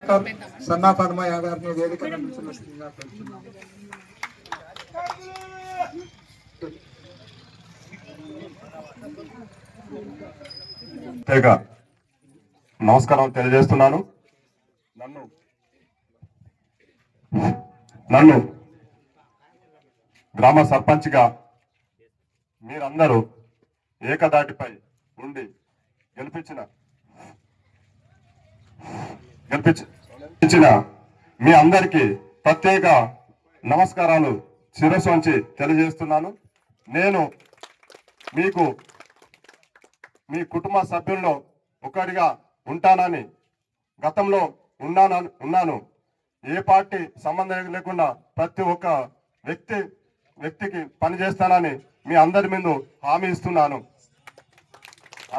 సన్నా పద్మయ్య గారిని వేదిక నమస్కారం తెలియజేస్తున్నాను. నన్ను గ్రామ సర్పంచ్గా మీరందరూ ఏకదాటిపై ఉండి గెలిపించిన మీ అందరికీ ప్రత్యేక నమస్కారాలు శిరస్సు వంచి తెలియజేస్తున్నాను. నేను మీకు మీ కుటుంబ సభ్యుల్లో ఒకటిగా ఉంటానని గతంలో ఉన్నాను. ఏ పార్టీ సంబంధం లేకుండా ప్రతి ఒక్క వ్యక్తికి పనిచేస్తానని మీ అందరి ముందు హామీ ఇస్తున్నాను.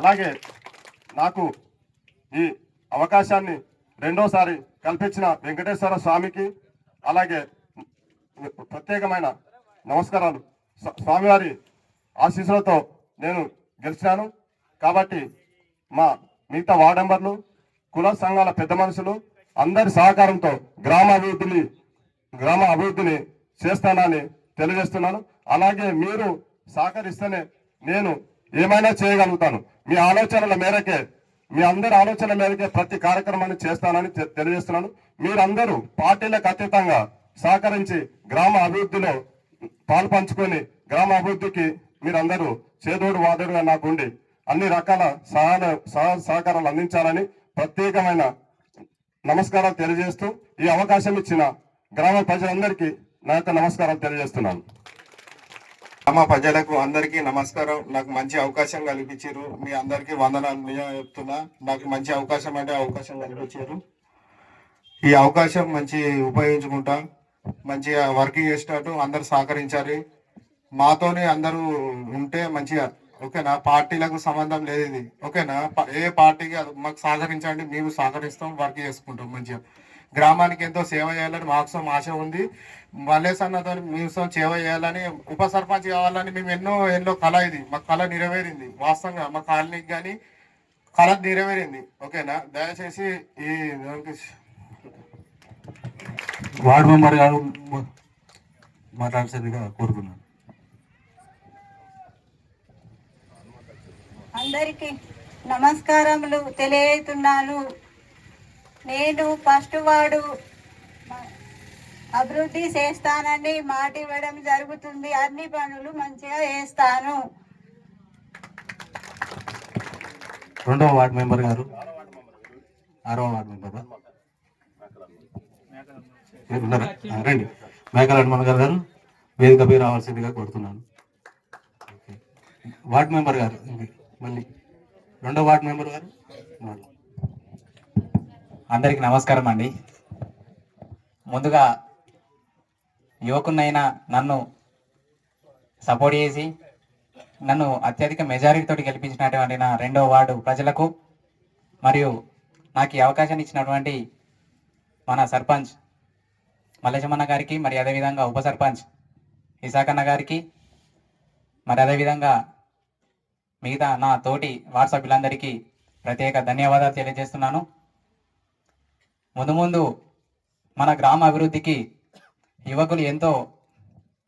అలాగే నాకు ఈ అవకాశాన్ని రెండోసారి కల్పించిన వెంకటేశ్వర స్వామికి అలాగే ప్రత్యేకమైన నమస్కారాలు. స్వామివారి ఆశీస్సులతో నేను గెలిచాను కాబట్టి మా మిగతా వార్డు మెంబర్లు, కుల సంఘాల పెద్ద మనుషులు అందరి సహకారంతో గ్రామ అభివృద్ధిని చేస్తానని తెలియజేస్తున్నాను. అలాగే మీరు సహకరిస్తేనే నేను ఏమైనా చేయగలుగుతాను. మీ అందరి ఆలోచనల మేరకే ప్రతి కార్యక్రమాన్ని చేస్తానని తెలియజేస్తున్నాను. మీరందరూ పార్టీలకు అతీతంగా సహకరించి గ్రామ అభివృద్ధిలో పాల్పంచుకొని గ్రామ అభివృద్ధికి మీరందరూ చేదోడు వాదోడుగా నాకుండి అన్ని రకాల సహకారాలు అందించాలని ప్రత్యేకమైన నమస్కారాలు తెలియజేస్తూ ఈ అవకాశం ఇచ్చిన గ్రామ ప్రజలందరికీ నా యొక్క నమస్కారాలు తెలియజేస్తున్నాను. గ్రామ ప్రజలకు అందరికీ నమస్కారం. నాకు మంచి అవకాశం కల్పించారు. మీ అందరికీ వందనాలు చెప్తున్నా. నాకు మంచి అవకాశం కల్పించారు. ఈ అవకాశం మంచి ఉపయోగించుకుంటా, మంచిగా వర్క్ చేసినట్టు అందరు సహకరించాలి. మాతోనే అందరూ ఉంటే మంచిగా ఓకేనా. పార్టీలకు సంబంధం లేదు ఇది ఓకేనా. ఏ పార్టీకి మాకు సహకరించండి, మేము సహకరిస్తాం, వర్క్ చేసుకుంటాం. మంచిగా గ్రామానికి ఎంతో సేవ చేయాలని మాకు ఆశ ఉంది. మల్లేశ్ అన్నతో మేము సేవ చేయాలని, ఉప సర్పంచ్ కావాలని మేము ఎన్నో కళ, ఇది మా కళ నెరవేరింది. వాస్తవంగా మా కాలనీకి కానీ కళ నెరవేరింది ఓకేనా. దయచేసి ఈ వార్డు మెంబర్ గారు మాట్లాడాల్సిందిగా కోరుకున్నాను. అందరికీ నమస్కారములు తెలియజేస్తున్నాను. నేను ఫస్ట్ వార్డు అభివృద్ధి చేస్తానని మాట ఇవ్వడం జరుగుతుంది. అన్ని పనులు మంచిగా చేస్తాను. రెండవ వార్డు మెంబర్ గారు, 6వ వార్డు మెంబర్ రండి. మేకల హనుమన్ గారు వేదికపై రావాల్సిందిగా కోరుతున్నాను. వార్డు మెంబర్ గారు మళ్ళీ రెండో వార్డు మెంబర్ గారు. అందరికీ నమస్కారం అండి. ముందుగా యువకునైనా నన్ను సపోర్ట్ చేసి నన్ను అత్యధిక మెజారిటీతో గెలిపించినటువంటి నా రెండవ వార్డు ప్రజలకు మరియు నాకు ఈ అవకాశాన్ని ఇచ్చినటువంటి మన సర్పంచ్ మల్లేశమన్న గారికి, మరి అదేవిధంగా ఉప సర్పంచ్ ఇసాకన్న గారికి, మరి అదేవిధంగా మిగతా నా తోటి వార్డు సభ్యులందరికీ ప్రత్యేక ధన్యవాదాలు తెలియజేస్తున్నాను. ముందు మన గ్రామ అభివృద్ధికి యువకులు ఎంతో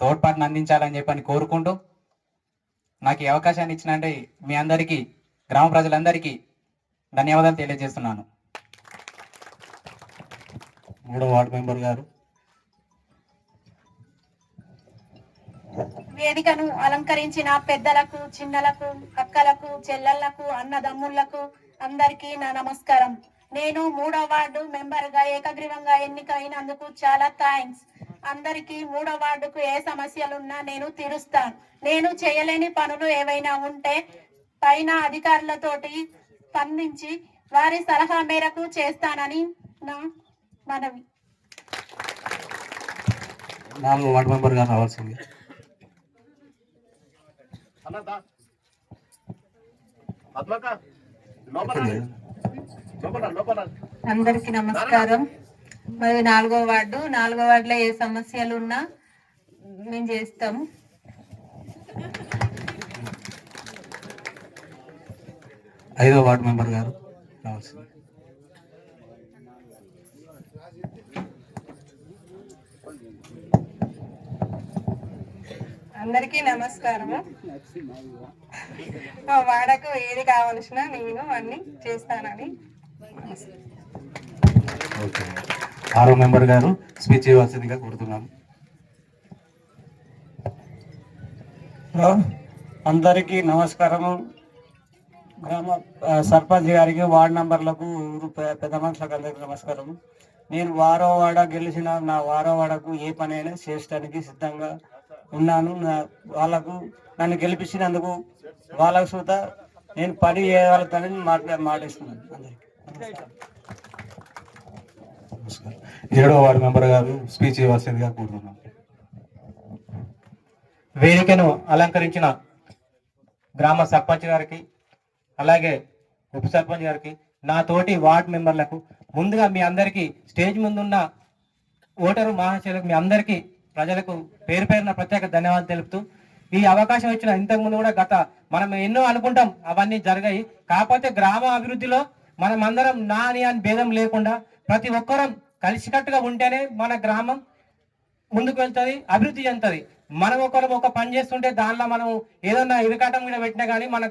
తోడ్పాటును అందించాలని చెప్పని కోరుకుంటూ నాకు ఈ అవకాశాన్ని ఇచ్చినంటే మీ అందరికీ, గ్రామ ప్రజలందరికీ ధన్యవాదాలు తెలియజేస్తున్నాను. 3వ వార్డు మెంబర్ గారు. వేదికను అలంకరించిన పెద్దలకు, చిన్నలకు, అక్కలకు, చెల్లెళ్లకు, అన్నదమ్ముళ్లకు అందరికీ నా నమస్కారం. నేను 3వ వార్డు మెంబర్గా ఏకగ్రీవంగా ఎన్నికైనందుకు చాలా థ్యాంక్స్. అందరికీ 3వ వార్డుకు ఏ సమస్యలున్నా నేను తీరుస్తాను. నేను చేయలేని పనులు ఏవైనా ఉంటే పైన అధికారులతోటి స్పందించి వారి సలహా మేరకు చేస్తానని నా మనవి. 4వ వార్డు మెంబర్ గారు రావాల్సింది. అందరికి నమస్కారం. మరి 4వ వార్డులో ఏ సమస్యలు ఉన్నా మేము చేస్తాము. 5వ వార్డు మెంబర్ గారు రావాల్సింది. అందరికీ నమస్కారము. మా వాడకు ఏది కావలసిన నేను అన్ని చేస్తానని. ఓకే. 6వ మెంబర్ గారు స్పీచ్ ఇవ్వాల్సిందిగా కోరుతున్నాను. అందరికీ నమస్కారము. గ్రామ సర్పంచ్ గారికి, వార్డు మెంబర్లకు, పెద్ద మనుషులకు అందరికీ నమస్కారం. నేను వారో వాడ గెలిచిన నా వారో వాడకు ఏ పనైనా చేయడానికి సిద్ధంగా ఉన్నాను. వాళ్ళకు నన్ను గెలిపించినందుకు వాళ్ళకు సుత నేను పని చేయగలుగుతానని మాటిస్తున్నాను. అందరికీ నమస్కారం. 7వ వార్డు మెంబర్ గారు స్పీచ్ ఇవ్వాల్సిందిగా కోరుతున్నాను. వేదికను అలంకరించిన గ్రామ సర్పంచ్ గారికి, అలాగే ఉప సర్పంచ్ గారికి, నా తోటి వార్డు మెంబర్లకు, ముందుగా మీ అందరికీ స్టేజ్ ముందున్న ఓటరు మహాశయులకు, మీ అందరికీ ప్రజలకు పేరు పేరున ప్రత్యేక ధన్యవాదాలు తెలుపుతూ, ఈ అవకాశం ఇచ్చిన ఇంతకుముందు కూడా మనం ఎన్నో అనుకుంటాం, అవన్నీ జరిగాయి. కాకపోతే గ్రామ అభివృద్ధిలో మనం అందరం నాని అని భేదం లేకుండా ప్రతి ఒక్కరం కలిసికట్టుగా ఉంటేనే మన గ్రామం ముందుకు వెళ్తుంది, అభివృద్ధి చెందుతుంది. మనం ఒక పని చేస్తుంటే దానిలో మనం ఏదన్నా ఇరకాటం మీద పెట్టినా కానీ మన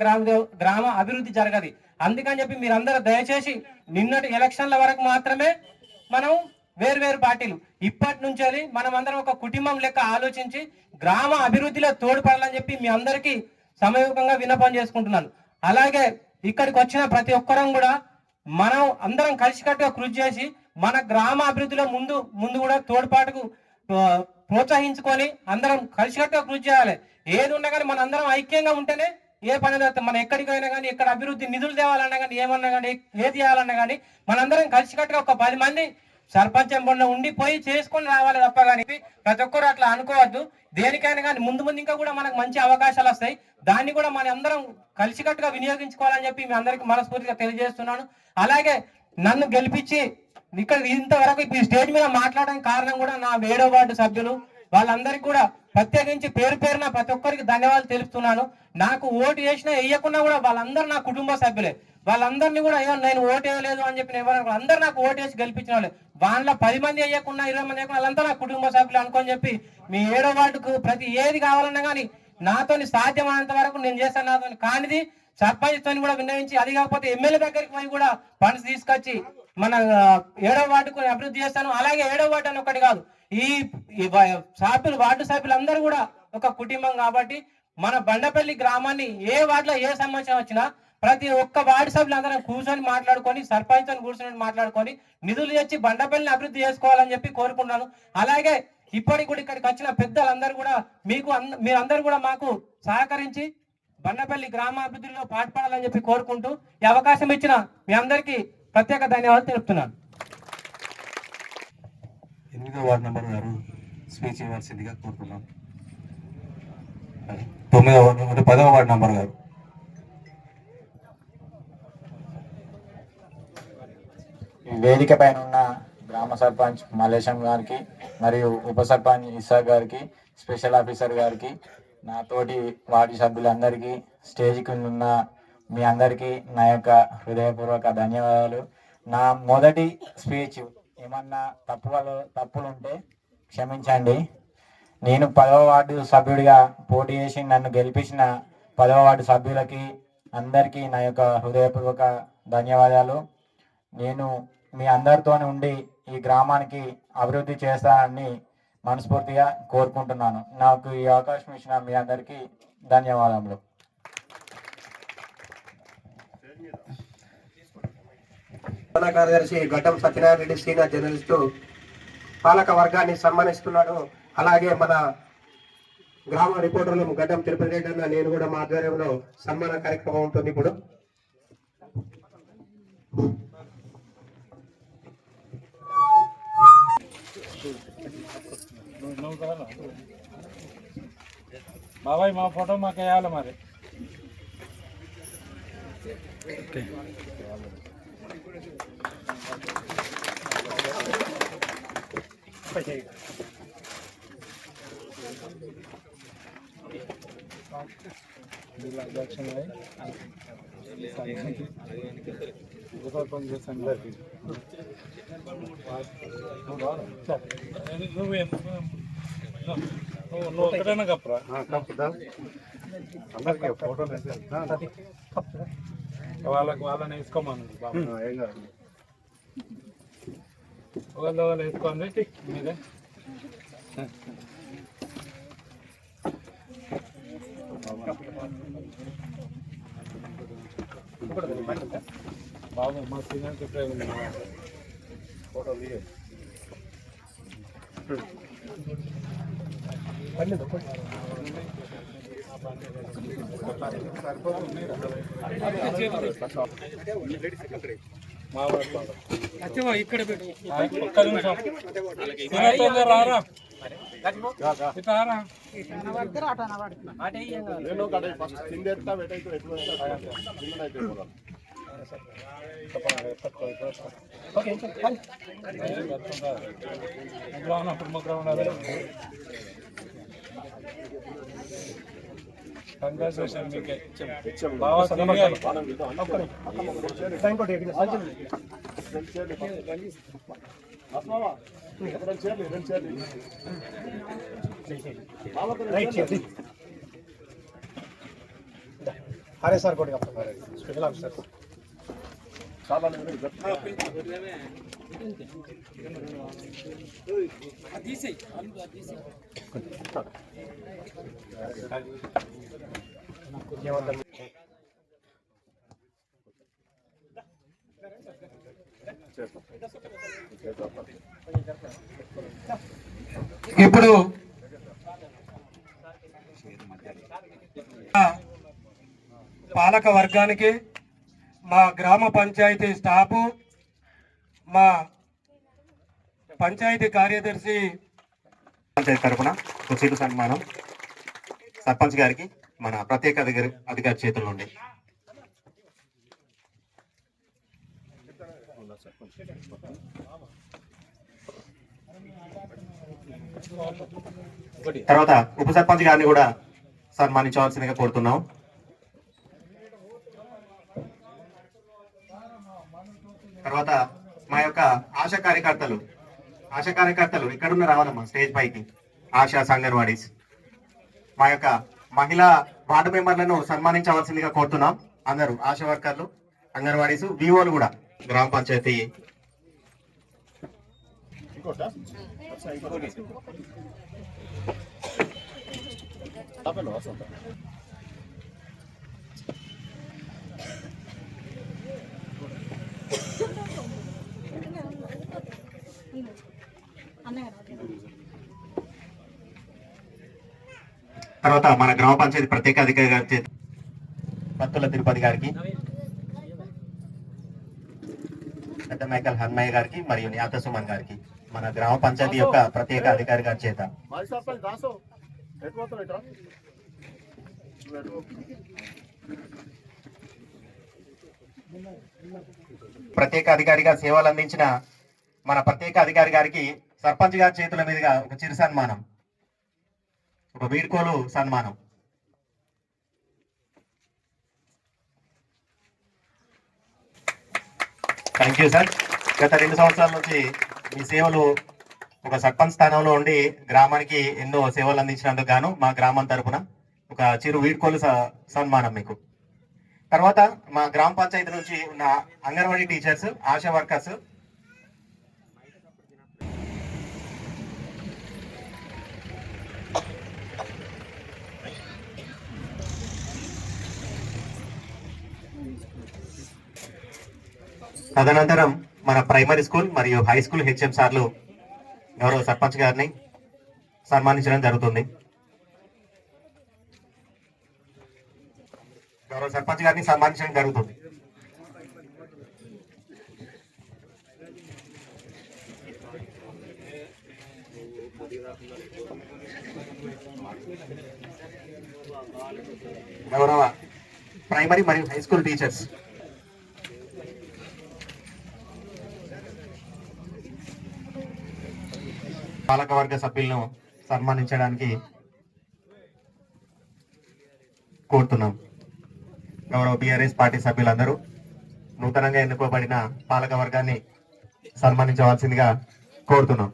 గ్రామ అభివృద్ధి జరగదు. అందుకని చెప్పి మీరందరూ దయచేసి నిన్నటి ఎలక్షన్ల వరకు మాత్రమే మనం వేరు పార్టీలు, ఇప్పటి నుంచి మనం అందరం ఒక కుటుంబం లెక్క ఆలోచించి గ్రామ అభివృద్ధిలో తోడ్పడాలని చెప్పి మీ అందరికీ సమయూకంగా విన్నపం చేసుకుంటున్నాను. అలాగే ఇక్కడికి వచ్చిన ప్రతి ఒక్కరం కూడా మనం అందరం కలిసికట్టుగా కృషి చేసి మన గ్రామ అభివృద్ధిలో ముందు కూడా తోడ్పాటుకు ప్రోత్సహించుకొని అందరం కలిసికట్టుగా కృషి చేయాలి. ఏది ఉన్నా కానీ మన అందరం ఐక్యంగా ఉంటేనే ఏ పని జరుగుతుంది. మనం ఎక్కడికైనా కానీ, ఎక్కడ అభివృద్ధి నిధులు తేవాలన్నా కానీ, ఏమన్నా కానీ, ఏది చేయాలన్నా కానీ మనందరం కలిసికట్టుగా ఒక 10 మంది సర్పంచ్ ఎంబడిలో ఉండిపోయి చేసుకొని రావాలి తప్ప కానీ ప్రతి ఒక్కరు అట్లా అనుకోవద్దు. దేనికైనా కానీ ముందు ఇంకా కూడా మనకు మంచి అవకాశాలు వస్తాయి. దాన్ని కూడా మన అందరం కలిసికట్టుగా వినియోగించుకోవాలని చెప్పి మీ అందరికీ మనస్ఫూర్తిగా తెలియజేస్తున్నాను. అలాగే నన్ను గెలిపించి ఇక్కడ ఇంతవరకు ఈ స్టేజ్ మీద మాట్లాడడానికి కారణం కూడా నా 7వ వార్డు సభ్యులు, వాళ్ళందరికీ కూడా ప్రత్యేకించి పేరు పేరున ప్రతి ఒక్కరికి ధన్యవాదాలు తెలుపుతున్నాను. నాకు ఓటు వేసినా వేయకున్నా కూడా వాళ్ళందరూ నా కుటుంబ సభ్యులే. వాళ్ళందరినీ కూడా నేను ఓటు వేయలేదు అని చెప్పిన ఎవరు అందరూ నాకు ఓటు వేసి గెలిపించిన వాళ్ళే. వాళ్ళ 10 మంది వేయకున్నా 20 మంది వేయకున్నా వాళ్ళంతా నా కుటుంబ సభ్యులు అనుకొని చెప్పి మీ 7వ వార్డుకు ప్రతి ఏది కావాలన్నా కానీ నాతోని సాధ్యమైనంత వరకు నేను చేస్తాను. నాతో కానిది సర్పంచ్ తోని కూడా విన్నవించి, అది కాకపోతే ఎమ్మెల్యే దగ్గరికి పోయి కూడా ఫండ్స్ తీసుకొచ్చి మన 7వ వార్డుకు అభివృద్ధి చేస్తాను. అలాగే 7వ వార్డు అని ఒకటి కాదు, ఈ సభ్యులు, వార్డు సభ్యులు అందరూ కూడా ఒక కుటుంబం. కాబట్టి మన బండపల్లి గ్రామాన్ని ఏ వార్డులో ఏ సమస్య వచ్చినా ప్రతి ఒక్క వార్డు సభ్యులు అందరం కూర్చొని మాట్లాడుకొని, సర్పంచ్ తో కూర్చొని మాట్లాడుకొని నిధులు తెచ్చి బండపల్లిని అభివృద్ధి చేసుకోవాలని చెప్పి కోరుకుంటున్నాను. అలాగే ఇప్పటికి కూడా ఇక్కడికి వచ్చిన పెద్దలందరూ కూడా మీరందరూ కూడా మాకు సహకరించి బండపల్లి గ్రామాభివృద్ధిలో పాటుపడాలని చెప్పి కోరుకుంటూ ఈ అవకాశం ఇచ్చిన మీ అందరికీ ప్రత్యేక ధన్యవాదాలు తెలుపుతున్నాను. 8వ వార్డు మెంబర్ గారు స్పీచ్ ఇవ్వాల్సిందిగా కోరుతున్నాను. 10వ వార్డు మెంబర్ గారు. వేదిక పైన ఉన్న గ్రామ సర్పంచ్ మల్లేశం గారికి, మరియు ఉప సర్పంచ్ ఇసాక్ గారికి, స్పెషల్ ఆఫీసర్ గారికి, నా తోటి వార్డు సభ్యులందరికీ, స్టేజ్ కింద ఉన్న మీ అందరికీ నా యొక్క హృదయపూర్వక ధన్యవాదాలు. నా మొదటి స్పీచ్ ఏమన్నా తప్పులు ఉంటే క్షమించండి. నేను 10వ వార్డు సభ్యుడిగా పోటీ చేసి నన్ను గెలిపించిన 10వ వార్డు సభ్యులకి అందరికీ నా యొక్క హృదయపూర్వక ధన్యవాదాలు. నేను మీ అందరితోనే ఉండి ఈ గ్రామానికి అభివృద్ధి చేస్తానని మనస్ఫూర్తిగా కోరుకుంటున్నాను. నాకు ఈ అవకాశం ఇచ్చిన మీ అందరికీ ధన్యవాదములు. ప్రధాన కార్యదర్శి గడ్డం సత్యనారాయణ రెడ్డి సీనియర్ జర్నలిస్టు పాలక వర్గాన్ని సన్మానిస్తున్నాడు. అలాగే మన గ్రామ రిపోర్టర్లు గడ్డం తిరుపతి రెడ్డి అన్న నేను కూడా మా ఆధ్వర్యంలో సన్మాన కార్యక్రమం ఉంటుంది. ఇప్పుడు బాబాయ్ మా ఫోటో మాకు వేయాలి మరి. వాళ్ళని వేసుకోమను ఒకళ్ళు వేసుకోండి మీరే. బాబు మా సీనియర్ ఫోటో ఇక్కడ రారా కంగ్రాచులేషన్ మీకే బాగా అరే సార్ కొద్దిగా స్పెషల్ ఆఫీసర్ ఇప్పుడు పాలక వర్గానికి, మా గ్రామ పంచాయతీ స్టాఫు, మా పంచాయతీ కార్యదర్శి పంచాయతీ తరఫున చిరు సన్మానం సర్పంచ్ గారికి మన ప్రత్యేక అధికారి చేతుల్లో ఉండే. తర్వాత ఉప సర్పంచ్ గారిని కూడా సన్మానించవలసిందిగా కోరుతున్నాం. తర్వాత మా యొక్క ఆశా కార్యకర్తలు ఎక్కడున్న రావాలమ్మా స్టేజ్ పైకి. ఆశా అంగన్వాడీస్, మా యొక్క మహిళా వార్డు మెంబర్లను సన్మానించవలసిందిగా కోరుతున్నాం. అందరూ ఆశా వర్కర్లు, అంగన్వాడీస్, వివోలు కూడా గ్రామ పంచాయతీ. తర్వాత మన గ్రామ పంచాయతీ ప్రత్యేక అధికారి గారి పత్తుల తిరుపతి గారికి, పెద్ద మైకల్ హన్మయ్య గారికి మరియు న్యాత సుమన్ గారికి మన గ్రామ పంచాయతీ యొక్క ప్రత్యేక అధికారి గారి చేత ప్రత్యేక అధికారిగా సేవలు అందించిన మన ప్రత్యేక అధికారి గారికి సర్పంచ్ గారి చేతుల మీదుగా ఒక చిరు సన్మానం, ఒక వీడ్కోలు సన్మానం. Thank you sir. గత 2 సంవత్సరాల నుంచి మీ సేవలు ఒక సర్పంచ్ స్థానంలో ఉండి గ్రామానికి ఎన్నో సేవలు అందించినందుకు గాను మా గ్రామం తరపున ఒక చిరు వీడ్కోలు సన్మానం మీకు. తర్వాత మా గ్రామ పంచాయతీ నుంచి ఉన్న అంగన్వాడీ టీచర్స్, ఆశా వర్కర్స్, తదనంతరం మన ప్రైమరీ స్కూల్ మరియు హై స్కూల్ హెచ్ఎం సార్లు గౌరవ సర్పంచ్ గారిని సన్మానించడం జరుగుతుంది. గౌరవ సర్పంచ్ గారిని సన్మానించడం జరుగుతుంది. గౌరవ ప్రైమరీ మరియు హై స్కూల్ టీచర్స్, పాలకవర్గ సభ్యులను సన్మానించడానికి కోరుతున్నాం. గౌరవ బీఆర్ఎస్ పార్టీ సభ్యులందరూ నూతనంగా ఎన్నుకోబడిన పాలక వర్గాన్ని సన్మానించవలసిందిగా కోరుతున్నాం.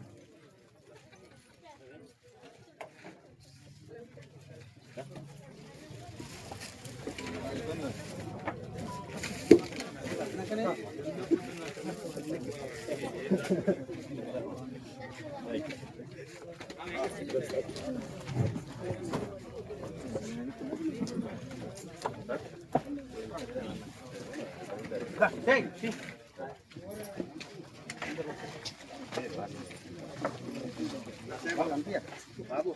బాబు